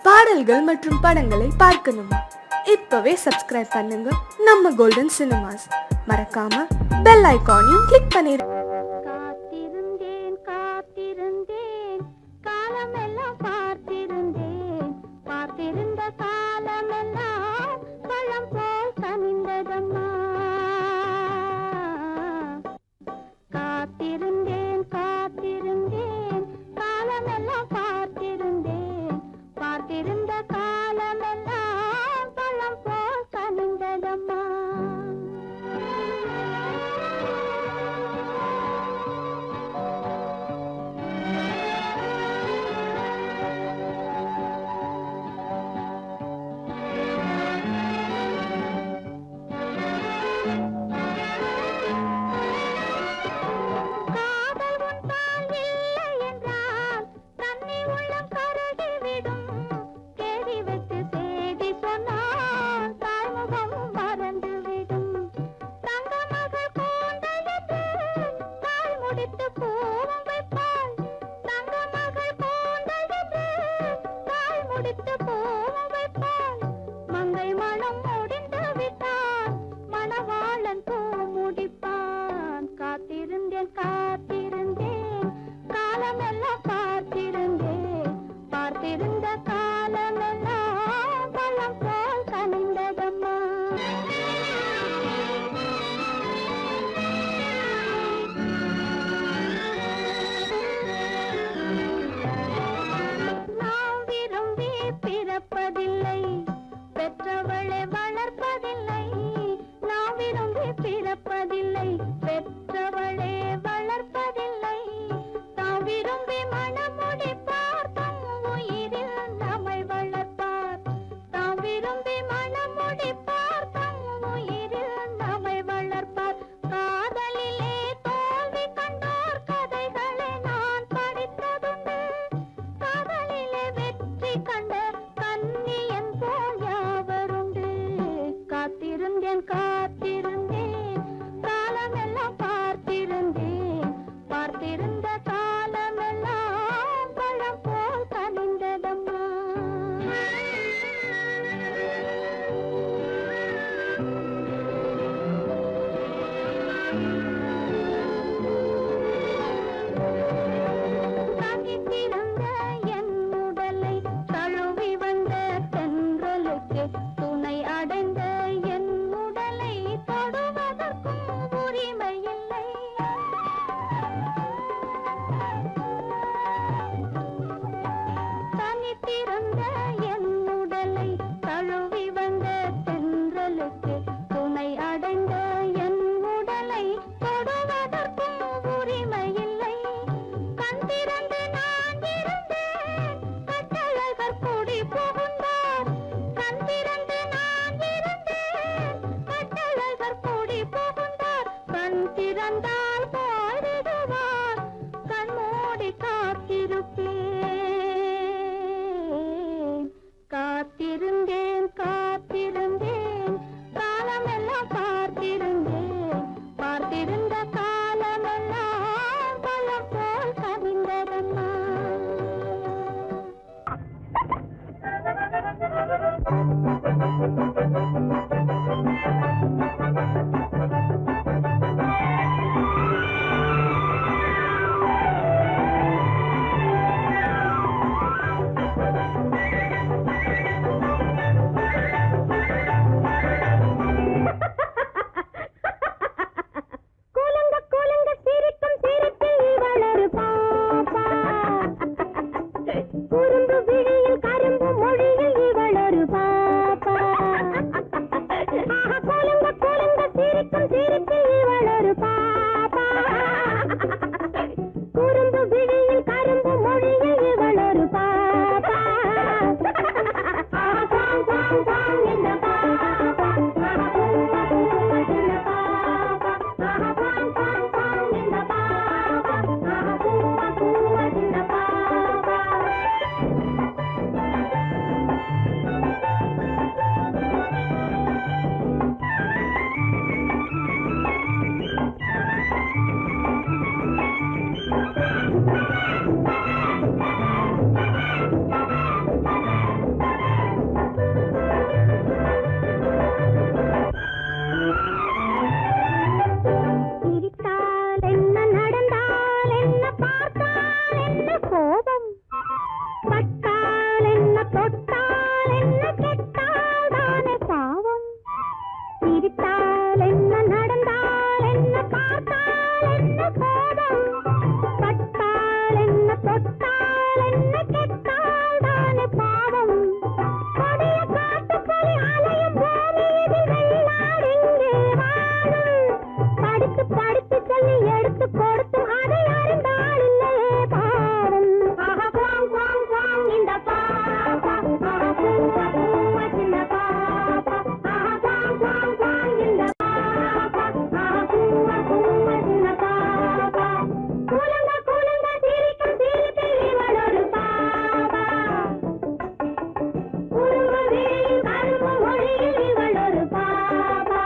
பாடல்கள் மற்றும் படங்களை பார்க்கணுமா? இப்பவே சப்ஸ்கிரைப் பண்ணுங்க நம்ம கோல்டன் சினிமாஸ். மறக்காம பெல் ஐகானையும் கிளிக் பண்ணிருங்க. காத்திருந்தேன் காத்திருந்தேன் காலமெல்லாம் பார்த்திருந்தேன் பார்த்திருந்த காலமெல்லாம் பழம் போல் கனிந்ததம்மா. காத்திருந்தேன் காத்திருந்தேன் காலமெல்லாம் பார்த்திருந்தேன் பார்த்திருந்த காலமெல்லாம் பழம் போல் கனிந்ததம்மா. காத்திருந்தேன் காலமெல்லாம் பார்த்திருந்தேன் பார்த்திருந்த காலமெல்லாம் பழம் போல் கனிந்ததம்மா. நாம் விரும்பி தொட்டால் என்ன கெட்டால் தானே பாவம் சிரித்தால் என்ன நடந்தால் என்ன பார்த்தால் என்ன கோபம் பட்டால் என்ன தொட்டால் என்ன கெட்டால் தானே பாவம் கொடிய காட்டுப்புலி அலையும் பூமி இதில் வெள்ளாடிங்கே வாழும் படித்து படித்து சொல்லி எடுத்து கொடுத்தும் அதை அறிந்தால் இல்லையே பாவம் ஆஹா குவாங் குவாங் குவாங் இந்த பாப்பா ஆஹா பூவா பூவா சின்ன பாப்பா ஆஹா குவாங் குவாங் குவாங் இந்த பாப்பா ஆஹா பூவா பூவா சின்ன பாப்பா கூலங்க கூலங்க சிரிக்கும் சிரிப்பில் இவள் ஒரு பாப்பா குறும்பு விழியில் கரும்பு மொழியில் இவள் ஒரு பாப்பா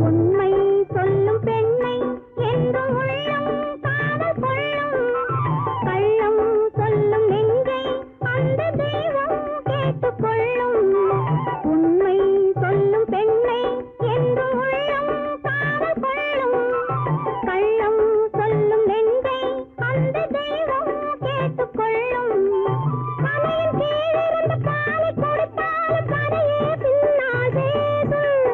உண்மை சொல்லும் பெண்ணை என்றும் உள்ளம் காதல் கொள்ளும் கள்ளம் சொல்லும் நெஞ்சை அந்த தெய்வம் கேட்டுக்கொள்ளும் உண்மை சொல்லும் பெண்ணை என்றும் உள்ளம் காதல் கொள்ளும் கள்ளம் சொல்லும் நெஞ்சை அந்த தெய்வம் கேட்டுக்கொள்ளும் தலையின் கீழிருந்து பாலை கொடுத்தாலும் கதையே பின்னால் பேசும்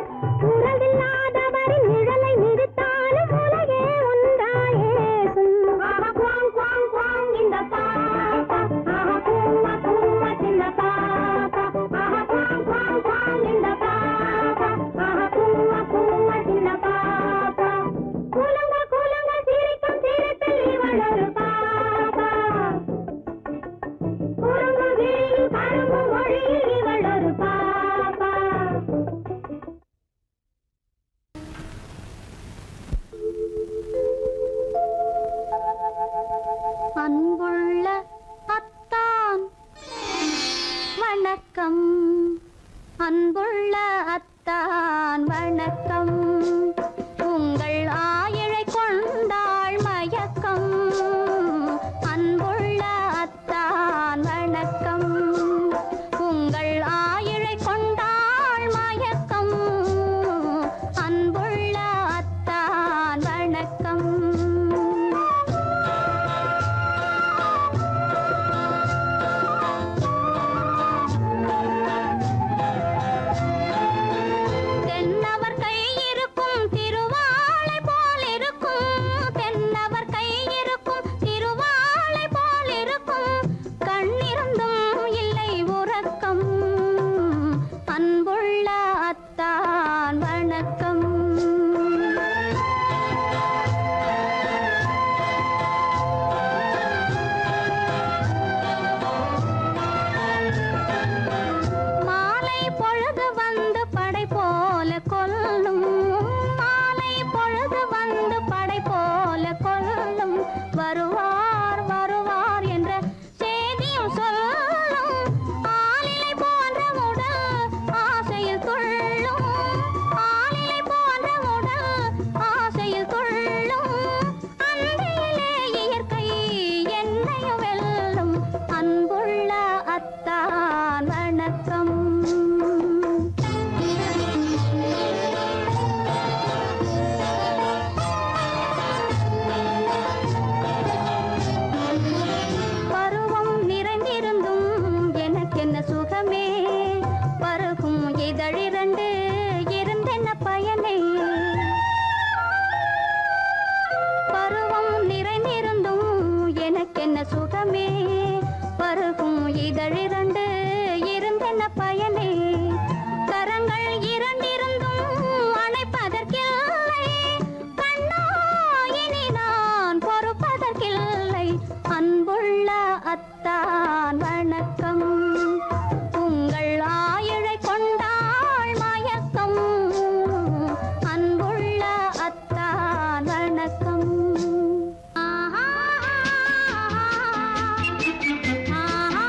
உறவில்லாதவரின் நிழலை நிறுத்தாலும் உலகே ஒன்றாயேசும் ஆஹா குவாங் குவாங் குவாங் இந்த பாப்பா ஆஹா பூவா பூவா சின்ன பாப்பா ஆஹா குவாங் குவாங் குவாங் இந்த பாப்பா ஆஹா பூவா பூவா சின்ன பாப்பா கூலங்க கூலங்க சிரிக்கும் சிரிப்பில் இவள் ஒரு பாப்பா குறும்பு விழியில் கரும்பு மொழியில் இவள் ஒரு பாப்பா அன்புள்ள அத்தான் வணக்கம் அன்புள்ள அத்தான் வணக்கம் உங்கள் ஆயிழை கொண்டாள் மயக்கம் அன்புள்ள அத்தான் வணக்கம் உங்கள் ஆயிழை கொண்டாள் மயக்கம் அன்புள்ள அத்தான் வணக்கம் தென்னவர் கை இருக்கும் திருவாளை போல் இருக்கும் தென்னவர் கை இருக்கும் திருவாளை போல் இருக்கும் கண்ணிருந்தும் இல்லை உறக்கம் அன்புள்ள அத்தான் வணக்கம் மாலை பொழுது வந்து படை போல கொல்லும் மாலை பொழுது வந்து படை போல கொல்லும் வருவார் வருவார் என்ற செய்தியும் சொல்லும் ஆளிலை போன்ற உடல் ஆசையில் துள்ளும் ஆளிலை போன்ற உடல் ஆசையில் துள்ளும் அன்றையிலே இயற்கை என்னையும் வெல்லும் அன்புள்ள அத்தான் வணக்கம் பருவம் நிறைந்திருந்தும் எனக்கென்ன சுகமே பருகும் இதழிரண்டு இருந்தென்ன பயனே பருவம் நிறைந்திருந்தும் எனக்கென்ன சுகமே பருகும் இதழிரண்டு இருந்தென்ன பயனே கரங்கள் இரண்டிருந்தும் அணைப்பதற்கில்லை கண்ணா இனி நான் பொறுப்பதற்கில்லை அன்புள்ள அத்தான் வணக்கம் உங்கள் ஆயிழை கொண்டாள் மயக்கம் அன்புள்ள அத்தான் வணக்கம் ஆஹா ஆஹா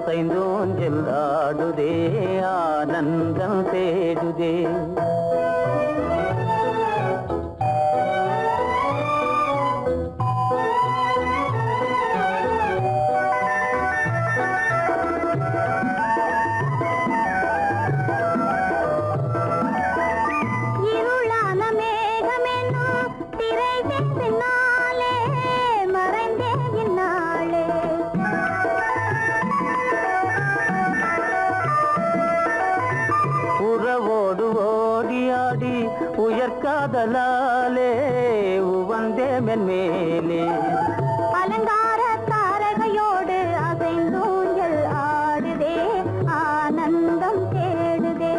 அசைந்தோஞ்சல் ஆடுதே ஆனந்தம் தேடுதே. உயர்காதலாலே உவந்தே மென்மேலே அலங்கார தாரகையோடு அசைந்தூஞ்சல் ஆடுதே ஆனந்தம் தேடுதே.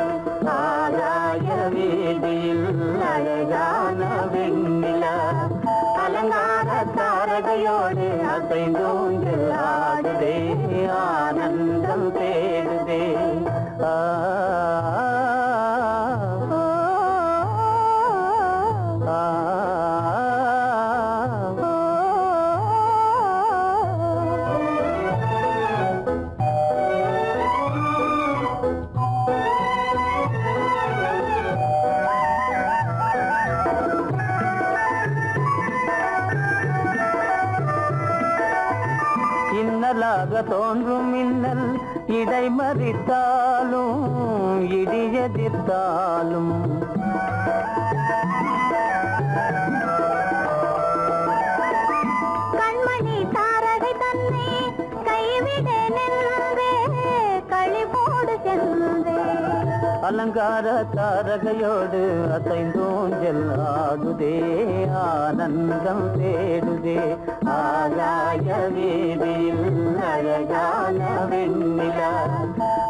ஆகாய வீதியில் அழகான வெண்ணிலா அலங்கார தாரகையோடு அசைந்தூஞ்சல் ஆடுதே ஆனந்தம் தேடுதே. இன்னலாக தோன்றும் மின்னல் இடை மறித்தாலும் இடியெதிர்த்தாலும் கண்மணி தாரகை தன்னை கைவிடே களிபோடு சென்றே. அலங்கார தாரகையோடு அசைந்தோஞ்சல் ஆடுதே ஆனந்தம் தேடுதே. ஆகாய வீதியில் அழகான வெண்ணிலா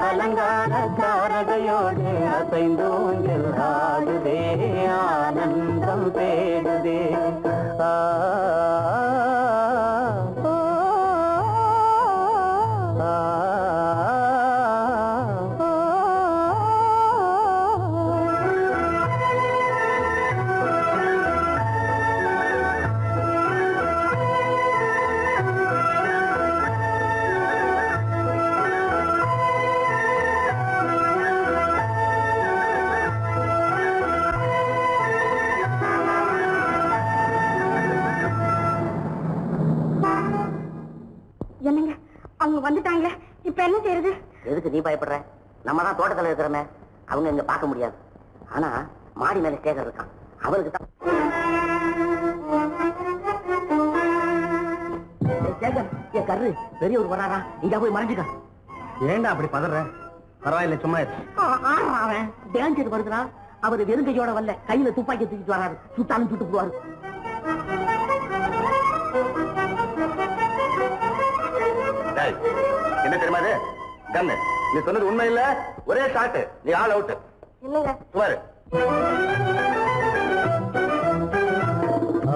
அலங்கார தாரகையோடு அசைந்தோஞ்சல் ஆடுதே ஆனந்தம் தேடுதே. என்னங்க அவங்க வந்துட்டாங்களே, இப்ப என்ன செய்யறது? எதுக்கு நீ பயப்படுற? நம்ம தான் தோட்டத்தில் இருக்கிறோமே, அவங்க இங்க பார்க்க முடியாது. ஆனா மாடி மேல ஸ்டேஜர் இருக்கான், அவருக்கு தான். என் கரு பெரியவர் வராரா, இங்க போய் மறைஞ்சுக்க. ஏண்டா அப்படி பதற? பரவாயில்ல, சும்மா அவன் டேஞ்சர் வருதுனா, அவர் வெறுங்கையோட வரல, கையில துப்பாக்கி தூக்கிட்டு வராரு, சுட்டாலும் சுட்டு போவாரு. என்ன தெரியுமா அது? கண்ணு, நீ சொன்னது உண்மை இல்ல, ஒரே ஷாட், நீ ஆல் அவுட். இல்லங்க சுமாரு.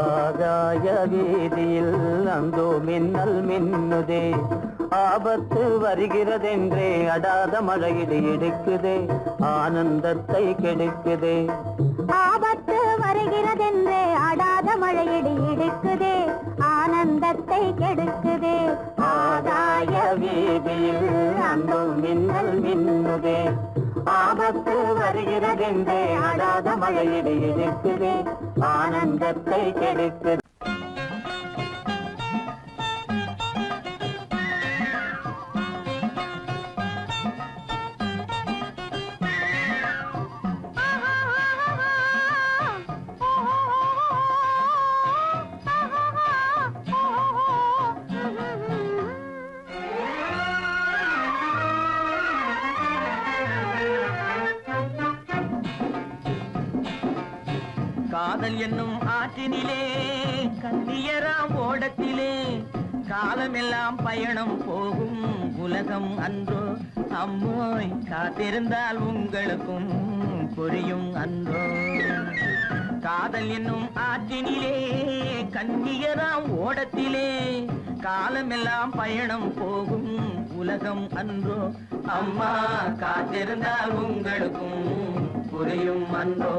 ஆகாய வீதியில் அந்தோ மின்னல் மின்னுதே, ஆபத்து வருகிறதென்றே அடாத மழையிடு இடுக்குதே, ஆனந்தத்தை கெடுக்குதே. ஆபத்து வருகிறதென்றே அடாத மழையிடி இடுக்குதே, ஆனந்தத்தை கெடுக்குதே. ஆகாய வீதியில் அந்தோ மின்னல் மின்னுதே, ஆபத்து வருகிறதென்றே அடாத மழையிடு இடுக்குதே, ஆனந்தத்தை கெடுக்குதே. காதல் என்னும் ஆற்றினிலே கண்ணியராம் ஓடத்திலே காலமெல்லாம் பயணம் போகும் உலகம் அன்றோ அம்மோய், காத்திருந்தால் உங்களுக்கும் புரியும் அன்றோ. காதல் என்னும் ஆற்றினிலே கண்ணியராம் ஓடத்திலே காலமெல்லாம் பயணம் போகும் உலகம் அன்றோ அம்மா, காத்திருந்தால் உங்களுக்கும் புரியும் அன்றோ.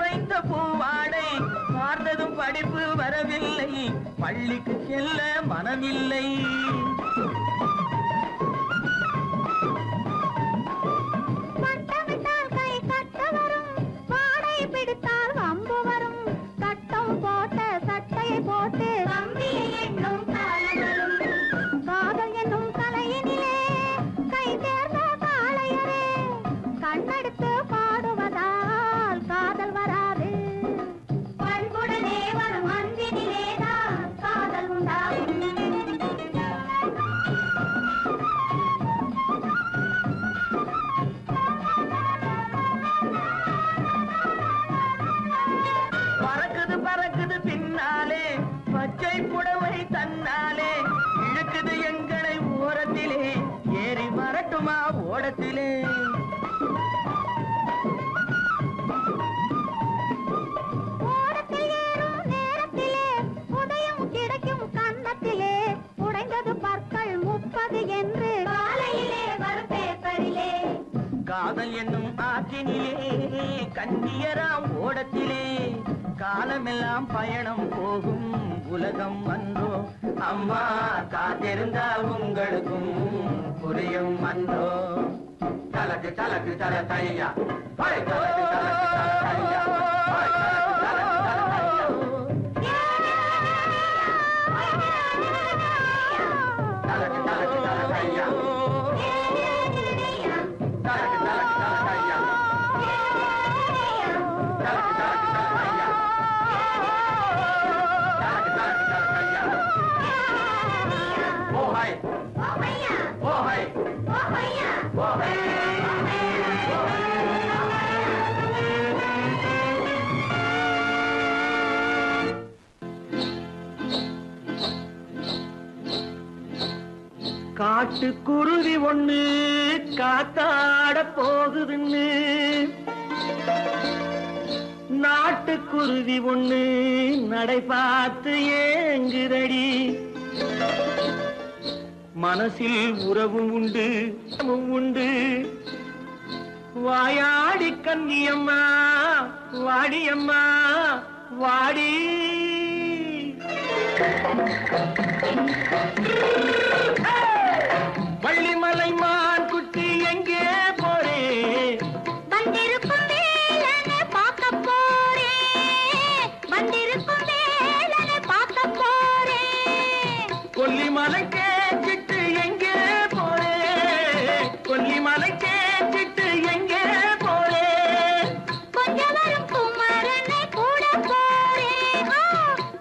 வைத்த பூவாடை பார்த்ததும் படிப்பு வரவில்லை, பள்ளிக்கு செல்ல மனமில்லை. பட்டமிட்டால் கை கட்ட வரும், வாடை பிடித்தால் வம்பு வரும், சட்டம் போட்ட சட்டையை போட்டு கம்பியை எண்ணும் காலம் வரும். காதல் என்னும் கலையினிலே கை தேர்ந்த காளையரே, கண்ணெடுத்து பாடுவதால் காதல் வராது. பண்புடனே வரும் அன்பினிலேதான் காதல் உண்டாகும். பறக்குது பறக்குது பின்னாலே பச்சை புடவை தன்னாலே, இழுக்குது எங்களை ஓரத்திலே, ஏறி வரட்டுமா ஓடத்திலே. ஓடத்தில் ஏறும் நேரத்திலே உதயம் கிடைக்கும் கன்னத்திலே, உடைந்தது பற்கள் 30 என்று காலையிலே வரும் பேப்பரிலே. காதல் என்னும் ஆற்றினிலே கண்ணியராம் ஓடத்திலே, காலமெல்லாம் பயணம் போகும் உலகம் அன்றோ. அம்மா காத்திருந்தால் உங்களுக்கும் புரியும் அன்றோ. தலக்கு தலக்கு தல தையா, தலக்கு தலக்கு தல தையா, தலக்கு தலக்கு தல தையா. தலக்கு தலக்கு தல தையா, தலக்கு தலக்கு தல தையா, தலக்கு தலக்கு தல தையா, தலக்கு தலக்கு தல தையா. ஓ ஹாய் ஓ ஹாய் ஓ ஹாய். காட்டுக்குருவி ஒண்ணு காத்தாட போகுதுன்னு, நாட்டுக்குருவி ஒண்ணு நடை பார்த்து ஏங்குதடி. மனசில் உறவும் உண்டு உண்டு, வாயாடி கன்னியம்மா வாடியம்மா வாடி. வள்ளிமலை மான் குட்டி எங்கே போறே? வந்திருக்கும் வேலனை பார்க்க போறேன், வந்திருக்கும் வேலனை பார்க்க போறேன். கொல்லிமலை கேச்சிட்டு எங்கே போறே? கொல்லிமலை கேச்சிட்டு எங்கே போறே? கொஞ்சம் வரும் குமரனை கூட போறேன்,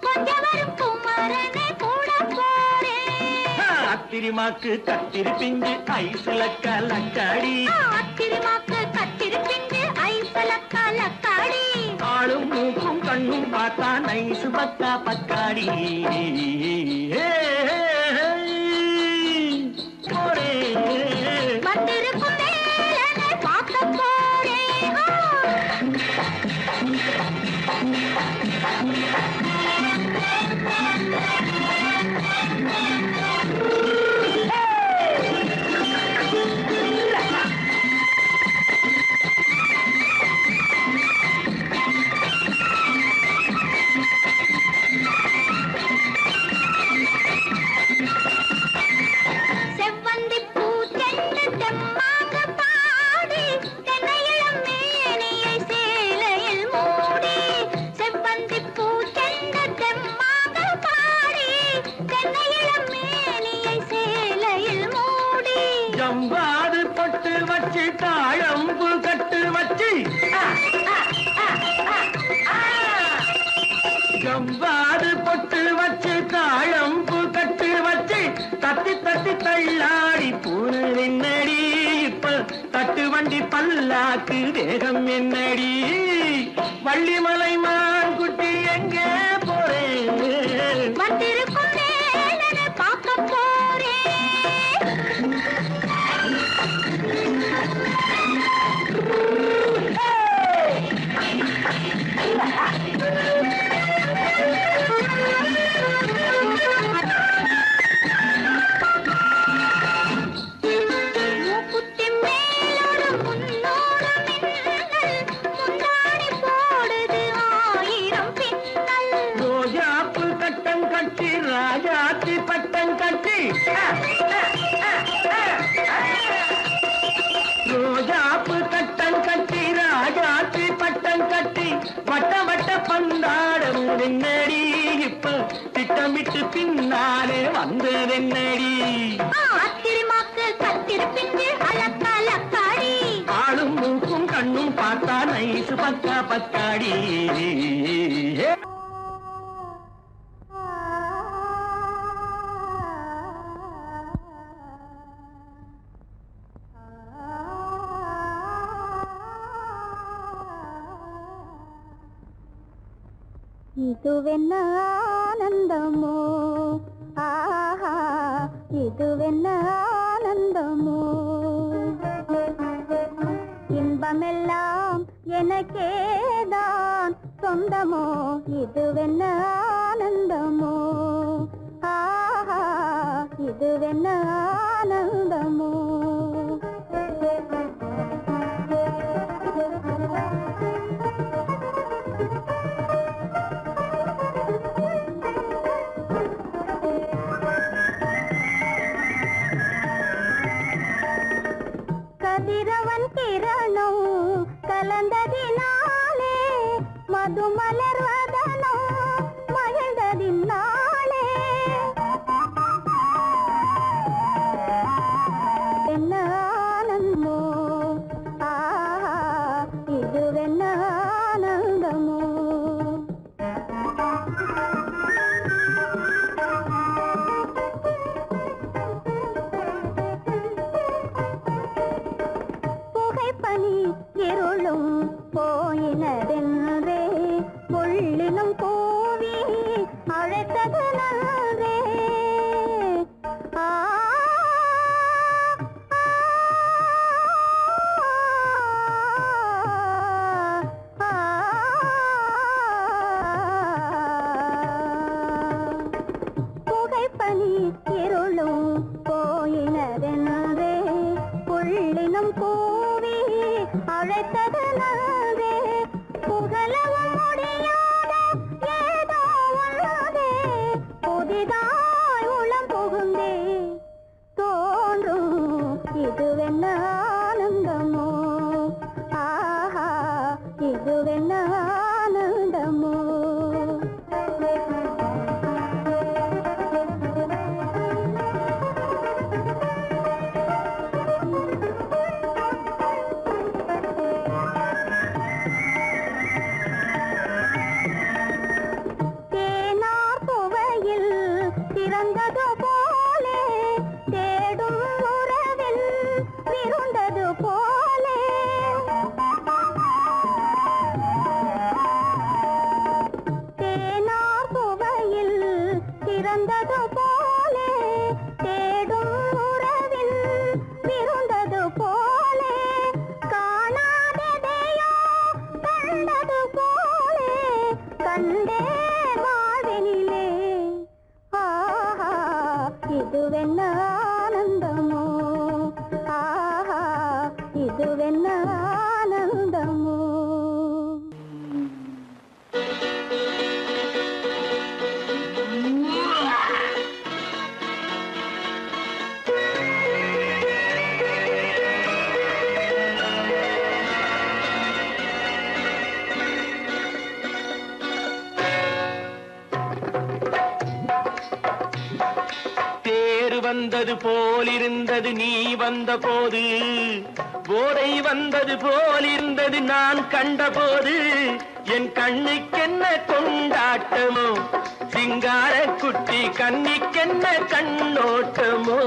கொஞ்சம் வரும் குமரனை கூட போறேன். அத்திரிமாக்கு கத்திரி பிஞ்சு ஐசுல கலக்காடி, அத்திரிமாக்கு கத்திரி பிஞ்சு ஐசல கலக்காடி. ஆளும் மூக்கும் கண்ணும் பார்த்தா நைசு பக்கா பக்காடி. போரே வந்திருக்கும் வேலனை பார்க்க போறேன். செவ்வந்தி பூ தென்று தெம்மாக பாடி, தென்னையிளம் மேனியை சேலையில் மூடி. செவ்வந்தி பூ தென்று தெம்மாக பாடி, தென்னையிளம் மேனியை சேலையில் மூடி. ஜம்பாது பொட்டு வச்சு தாழம்பு கட்டு வச்சு, ஜம்பாது பொட்டு வச்சு தாழம்பு கட்டு வச்சு, தட்டி தட்டி தள்ளாடி பூன என்னடி. இப்ப தட்டு வண்டி பல்லாக்கு வேகம் என்னடி. வள்ளிமலை மான் குட்டி எங்கே போறேன்? வந்திருக்கும் வேலனை பார்க்க போறேன். மூக்குத்தி மேலோடு முன்னோடு மின்னல் முந்தாடி போடுது பட்ட பந்தாடம் என்னடி இப்ப திட்டமிட்டு பின்னாலே வந்ததென்னடி ஆத்திரமாக்கு கத்திருப்பிஞ்சு அலக்காடி ஆளும் மூக்கும் கண்ணும் பார்த்தா நைசு பக்கா பக்காடி இதுவென்ன ஆனந்தமோ ஆஹா இதுவென்ன ஆனந்தமோ இன்பமெல்லாம் எனக்கேதான் சொந்தமோ இதுவென்ன ஆனந்தமோ ஆஹா இதுவென்ன ஆனந்தமோ கதிரவன் கிரணம் கலந்ததினாலே மது மலர்வதனோ மகிழ்ந்ததினாலே என்ன ஆனந்தமோ ஆஹா இதுவென்ன ஆனந்தமோ புகைப்பனி இருளும் போயினதென்றே முள்ளினும் கூவி அழைத்தது நன்றே ஆ புகைப்பனி இருளும் போயினதென்றே புள்ளினும் கூவி அழைத்தது நன்றே புகழவும் முடியாத ஏதோ உள்ளதே புதிதாய் உளம் புகுந்தே தோன்றும் இதுவென்ன ஆனந்தமோ ஆஹா இதுவென்ன ஆனந்தமோ தேனார் புவையில் திறந்தது போலே தேடும் உறவில் விருந்தது போலே தேனார் புவையில் திறந்தது போலே தேடும் உறவில் விருந்தது போலே காணாததையோ கண்டது போலே கண்டே வாழ்வினிலே ஆஹா இதுவென்ன ஆனந்தமோ ஆஹா இதுவென்ன ஆனந்தமோ தேர் வந்தது போலிருந்தது நீ வந்த போது போதை வந்தது போலிருந்தது நான் கண்டபோது என் கண்ணுக்கென்ன கொண்டாட்டமோ சிங்கார குட்டி கண்ணிக்கென்ன கண்ணோட்டமோ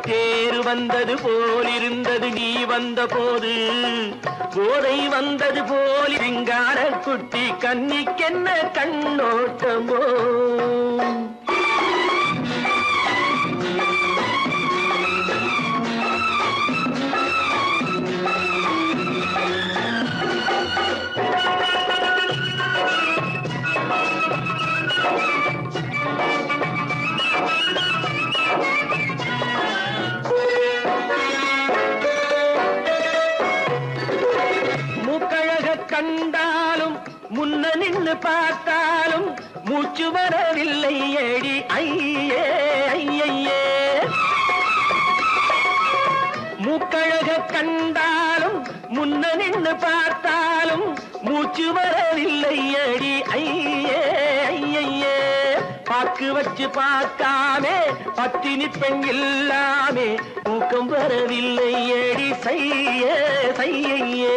தேர் வந்தது போலிருந்தது நீ வந்த போது போதை வந்தது போல் சிங்கார குட்டி கண்ணிக்கென்ன கண்ணோட்டமோ கண்டாலும் முன்ன நின்னு பார்த்தாலும் மூச்சு வரவில்லை ஏடி ஐயே ஐயே மூக்கழக கண்டாலும் முன்ன நின்னு பார்த்தாலும் மூச்சு வரவில்லை அடி ஐயே ஐயே பாக்கு வச்சு பார்க்காமே பத்தினி பெண் இல்லாமே தூக்கம் வரவில்லை அடி செய்ய செய்யே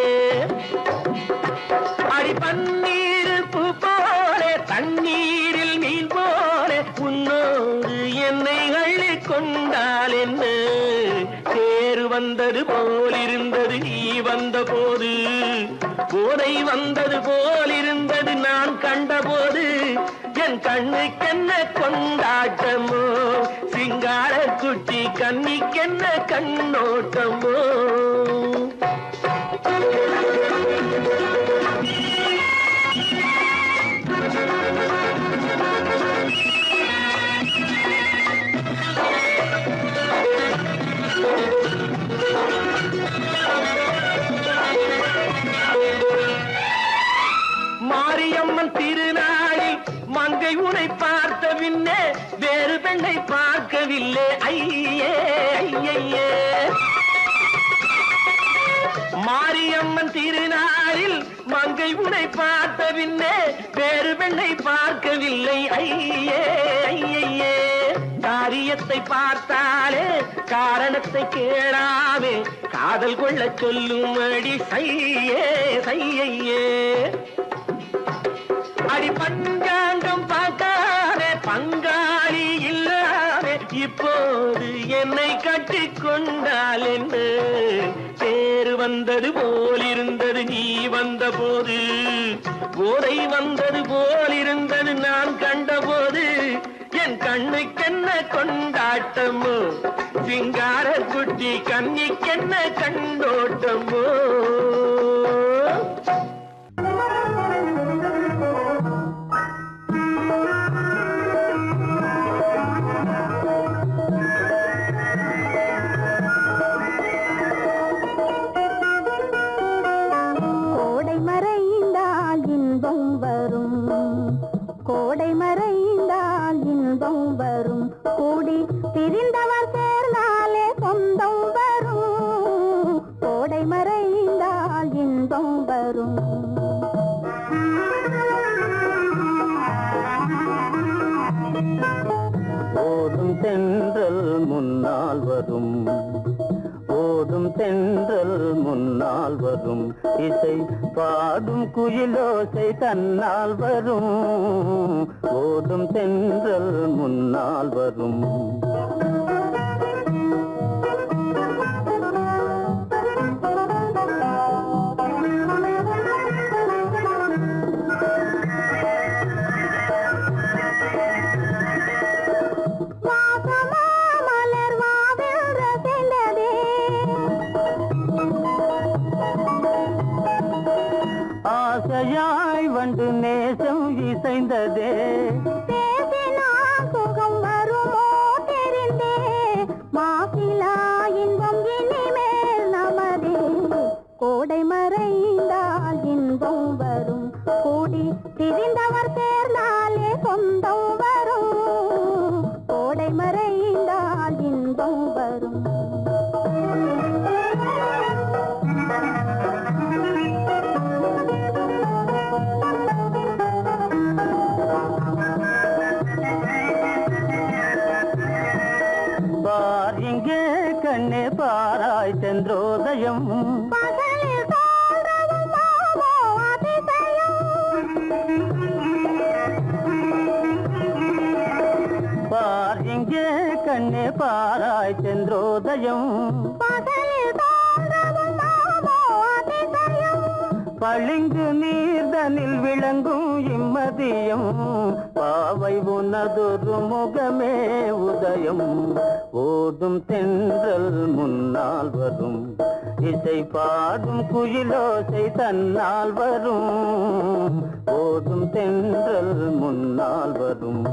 அடி பன்னீர் பூ போல தண்ணீரில் மீன் போல உன்னோடு என்னை அள்ளி கொண்டால் என்ன தேர் வந்தது போலிருந்தது நீ வந்த போது போதை வந்தது போலிருந்தது நான் கண்டபோது என் கண்ணுக்கென்ன கொண்டாட்டமோ சிங்கார குட்டி கண்ணிக்கென்ன கண்ணோட்டமோ மாரியம்மன் திருநாளில் மங்கை உனை பார்த்த பின்னே வேறு பெண்ணை பார்க்கவில்லை ஐயே ஐயே மாரியம்மன் திருநாளில் மங்கை உனை பார்த்த பின்னே வேறு பெண்ணை பார்க்கவில்லை ஐயே ஐயே காரியத்தை பார்த்தாலே காரணத்தை கேளாமே காதல் கொள்ள சொல்லும் அடி செய்யே செய்யே அடி பஞ்சாங்கம் பார்க்காதே பங்காளி இல்லாமே இப்போது என்னை கட்டி கொண்டால் என்று தேர் வந்தது போலிருந்தது நீ வந்த போது போதை வந்தது போலிருந்தது நான் கண்டபோது என் கண்ணுக்கென்ன கொண்டாட்டமோ சிங்கார குட்டி கண்ணிக்கென்ன கண்டோட்டமோ கோடை மறைந்தால் இன்பம் வரும் கூடி பிரிந்தவர் சேர்ந்தாலே சொந்தம் வரும் கோடை மறைந்தால் இன்பம் வரும் ஓடும் தென்றல் முன்னால் வரும் ஓடும் தென்றல் முன்னால் வரும் இசை பாடும் குயிலோசை தன்னால் வரும் ஓடும் தென்றல் முன்னால் வரும் ஆசையாய் வந்து நேசம் இசைந்ததே பேசினால் சுகம் வருமோ தெரிந்தே மாசிலா இன்பம் இனிமேல் நமதே கோடை மறைந்தால் இன்பம் வரும் கூடி திரிந்தவர் சேர்ந்தாலே சொந்தம் வரும் கோடை மறைந்தால் இன்பம் வரும் பார் இங்கே கண்ணே பாராய் சென்றோதயம் பகலில் தோன்றவும் மாமோ அதிசயம் பார் இங்கே கண்ணே பாராய் சென்றோதயம் பகலில் தோன்றவும் மாமோ அதிசயம் பளிங்கு நீர்தனில் விளங்கும் இம்மதியம் பாவை உனதொரு முகமே உதயம் ஓடும் தென்றல் முன்னால் வரும் இசை பாடும் குயிலோசை தன்னால் வரும் ஓடும் தென்றல் முன்னால் வரும்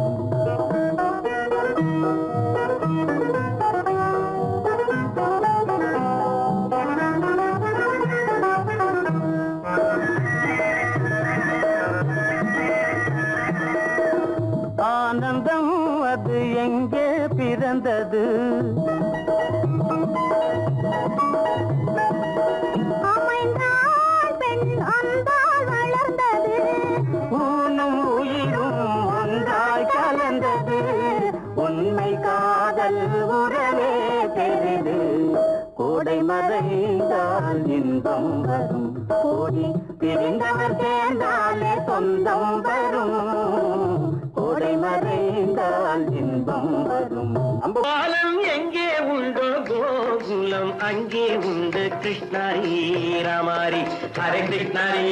ஆனந்தம் அது எங்கே பிறந்தது சேர்ந்தால் இன்பம் வரும் கோடி பிரிந்தவர் சேர்ந்தாலே சொந்தம் வரும் கோடை மறைந்தால் இன்பம் வரும் பாலம் எங்கே உண்டோ கோகுலம் அங்கே உண்டு கிருஷ்ணாரி ராமாரி ஹரே கிருஷ்ணாரி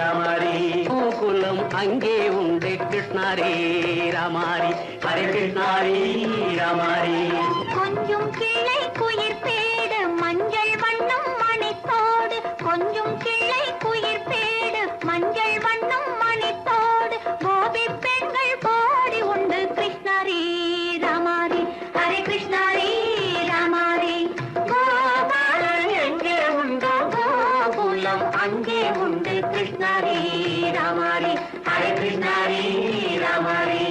ராமாரி கோகுலம் அங்கே உண்டு கிருஷ்ணாரி ராமாரி ஹரே கிருஷ்ணாரி ராமாரி கொஞ்சம் கிளை குயிர் பேடு மஞ்சள் வண்ணம் மணித்தோடு கொஞ்சம் கிளை குயிர் பேடு மஞ்சள் வண்ணம் மணித்தோடு கோபி பெண்கள் போடி உண்டு கிருஷ்ணாரி ராமாரி ஹரே கிருஷ்ணாரி ராமாரி கோபாலன் எங்கே உண்டோ கோகுலம் அங்கே உண்டு கிருஷ்ணாரி ராமாரி ஹரே கிருஷ்ணாரி ராமாரி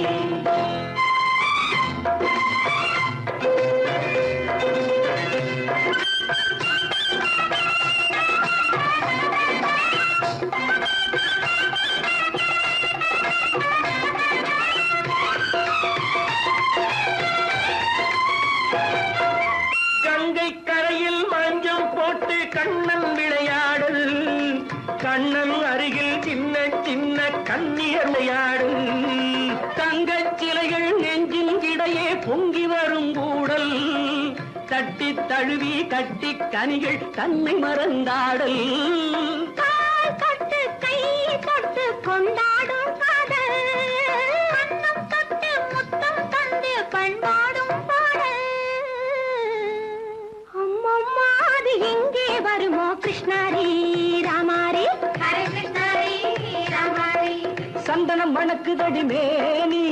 கங்கை கரையில் மஞ்சள் போட்டு கண்ணன் விளையாடல் கண்ணன் அருகில் சின்ன சின்ன கண்ணியர் விளையாடல் தங்கச் சிலைகள் நெஞ்சின் இடையே பொங்கி வரும் கூடல் தட்டி தழுவி கட்டி கனிகள் தன்னை மறந்தாடல் கால் தொட்டு கை தொட்டு கொண்டாடும் காதல் கண்ணம் தொட்டு முத்தம் தந்து பண்பாடும் பாடல் அம்மம்மா அது எங்கே வருமோ கிருஷ்ணாரி ராமாரி ஹரே கிருஷ்ணாரி ராமாரி சந்தனம் மணக்குதடி மேனி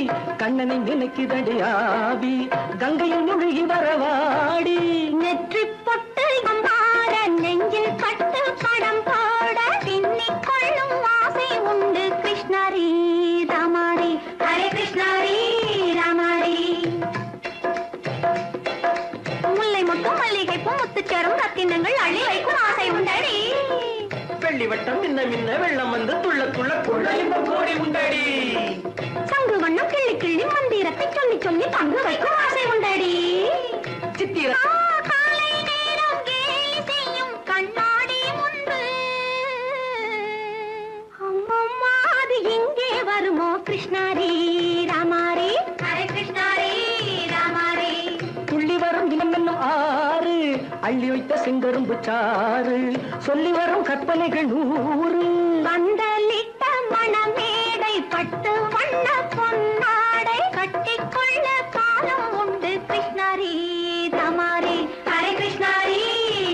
கண்ணனை நினைக்குதடி ஆவி கங்கையில் முழுகி வரவாடி நெற்றி பொட்டு அம்பார நெஞ்சில் பட்டு படம் போட பின்னிக் கொள்ளும் ஆசை உண்டு கிருஷ்ணாரி ராமாரி ஹரே கிருஷ்ணாரி ராமாரி முல்லை மொட்டும் மல்லிகை பூ முத்துச்சேரும் ரத்தினங்கள் அள்ளி வைக்கும் ஆசை உண்டடி வெள்ளி வட்டம் மின்ன மின்ன வெள்ளம் வந்து துள்ள துள்ள கொள்ள இந்த கோடி உண்டடி சங்கு வண்ணம் கிள்ளி கிள்ளி மந்திரத்தை சொல்லி சொல்லி தங்கு வைக்கும் ஆசை உண்டடி சித்திர காலை நேரம் கேலி செய்யும் கண்ணாடி முன்பு அம்மம்மா அது எங்கே வருமோ கிருஷ்ணாரி ராமாரி ஹரே கிருஷ்ணாரி ராமாரி துள்ளி வரும் இளமென்னும் ஆறு அள்ளி வைத்த செங்கரும்பு சாறு சொல்லி வரும் கற்பனைகள் 100 பந்தலிட்ட மணமேடை பட்டு வண்ண பொன்னாடை கட்டிக்கொள்ள காலம் உண்டு கிருஷ்ணாரி ராமாரி ஹரே கிருஷ்ணாரி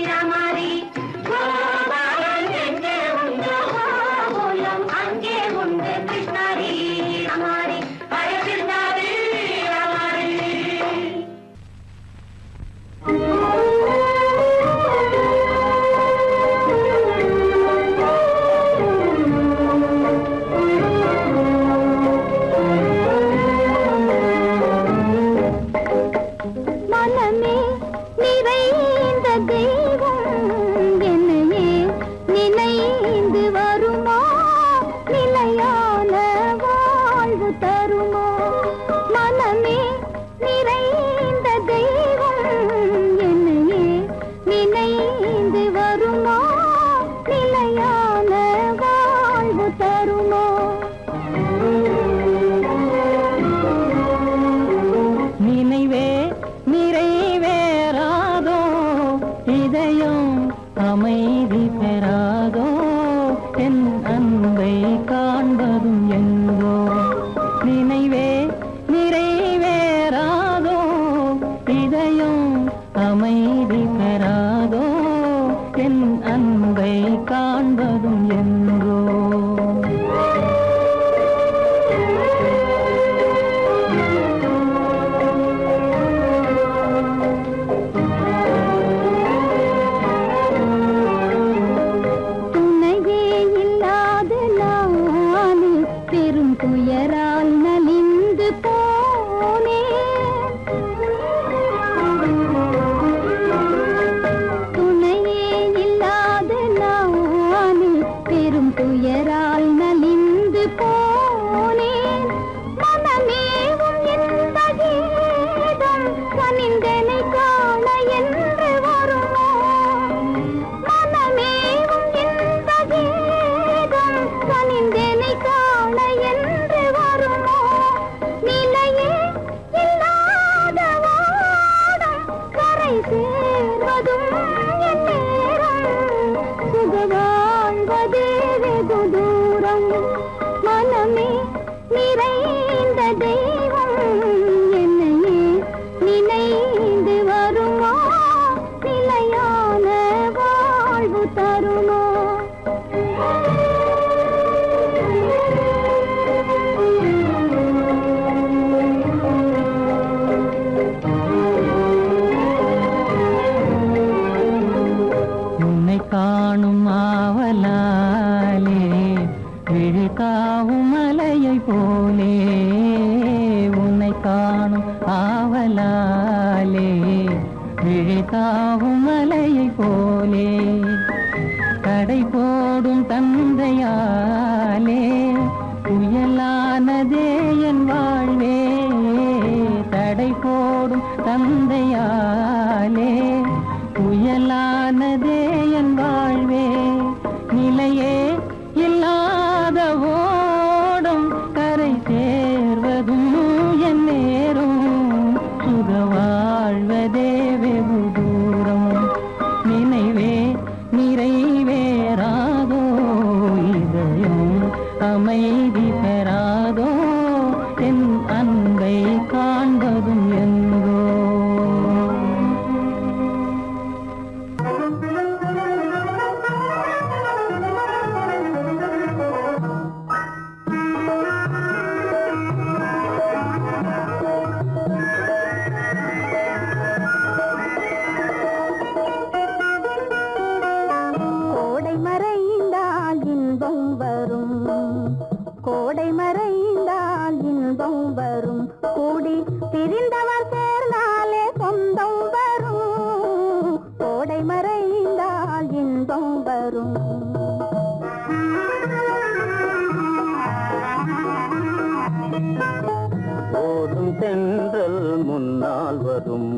ராமாரி கோபாலன் எங்கே உண்டோ கோகுலம் அங்கே உண்டு கிருஷ்ணாரி ராமாரி ஹரே கிருஷ்ணாரி ராமாரி மனமே நிறைந்த தெய்வம் என்னையே நினைந்து வருமா நிலையான வாழ்வு தருமா மனமே நிறைந்த தெய்வம் என்னையே நினைந்து வருமா நிலையான வாழ்வு தருமா நினைவே நிறைவேறாதோ இதயம் அமைதி பெறாதோ என் அன்பை காண்பதும் எங்கோ நினைவே நிறைவேறாதோ இதயம் அமைதி பெறாதோ என் அன்பை காண்பதும் எங்கோ துணையே இல்லாத நான் பெரும் துயரால் நலிந்து போனேன் துணையே இல்லாத நான் பெரும் சுக வாழ்வதே வெகு தூரம் மனமே நிறைந்த தெய்வம் என்னையே நினைந்து வருமா நிலையான வாழ்வு தருமா உன்னை காணும் ஆவலாலே விழிகாவும் மலையை போலே உன்னை காணும் ஆவலாலே விழிகாவும் மலையை போலே தடை போடும் தந்தையாலே புயலானதே என் வாழ்வே தடை போடும் தந்தையாலே புயலானதே என் வாழ்வே நிலையே இல்லாத ஓடும் கரை சேர்வதும் என் நேரும் சுக வாழ்வதே வெகு தூரம் நினைவே நிறைவேறாதோ இதயம் அமைதி பெறாதோ என் அன்பை காண்பதும் எங்கோ கோடை மறைந்தால் இன்பம் வரும் கோடை மறைந்தால் இன்பம் வரும் கூடி பிரிந்தவர் சேர்ந்தாலே சொந்தம் வரும் கோடை மறைந்தால் இன்பம் வரும் ஓடும் தென்றல் முன்னால் வரும்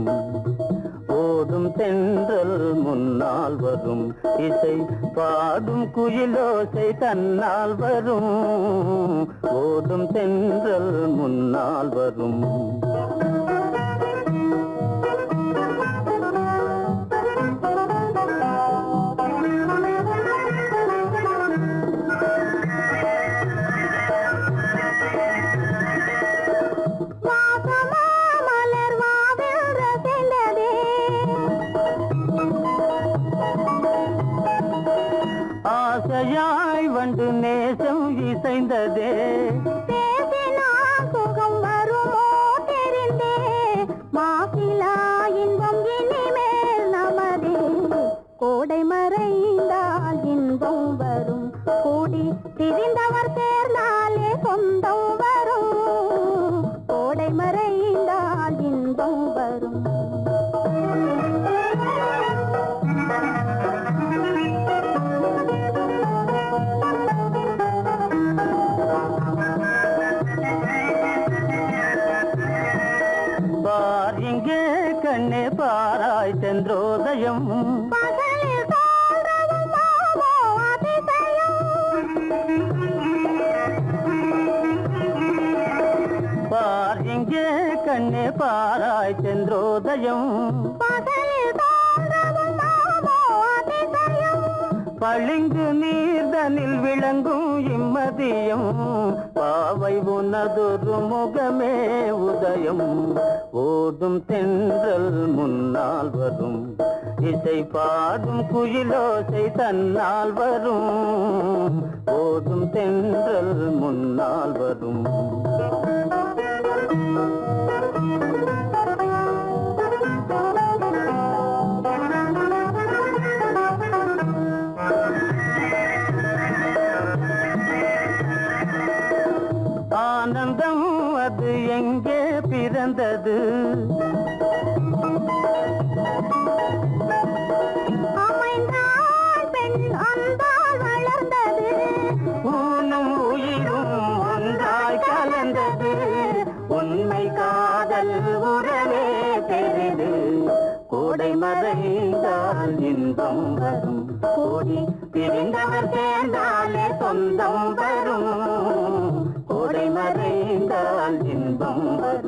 ஓடும் தென்றல் முன்னால் வரும் இசை பாடும் குயிலோசை தன்னால் வரும் ஓடும் தென்றல் முன்னால் வரும் வாசமா மலர் வாவென்ற சென்றதே ஆசையாய் வண்டு நேசம் இசைந்ததே பேசினால் சுகம் வருமோ தெரிந்தே மாசிலா இன்பம் இனிமேல் நமதே கோடை மறைந்தால் இன்பம் வரும் கூடி பிரிந்தவர் சேர்ந்தாலே சொந்தம் வரும் கோடை மறைந்தால் இன்பம் வரும் பார் இங்கே கண்ணே பாராய் சென்றோதயம் பகலில் தோன்றவும் மாமோ அதிசயம் பார் இங்கே கண்ணே பாராய் சென்றோதயம் பகலில் தோன்றவும் மாமோ அதிசயம் பளிங்கு நீர்தனில் விளங்கும் இம்மதியம் பாவை உனதொரு முகமே உதயம் ஓடும் தென்றல் முன்னால் வரும் இசை பாடும் குயிலோசை தன்னால் வரும் ஓடும் தென்றல் முன்னால் வரும் ஆனந்தம் அது எங்கே பிறந்தது அமைந்தாள் பெண் அன்பால் வளர்ந்தது ஊனும் உயிரும் ஒன்றாய் கலந்தது உண்மை காதல் உறவே தெரிது கோடை மறைந்தால் இன்பம் வரும் கோடி பிரிந்தவர் சேர்ந்தாலே சொந்தம் வரும் கோடை மறைந்தால் இன்பம் வரும்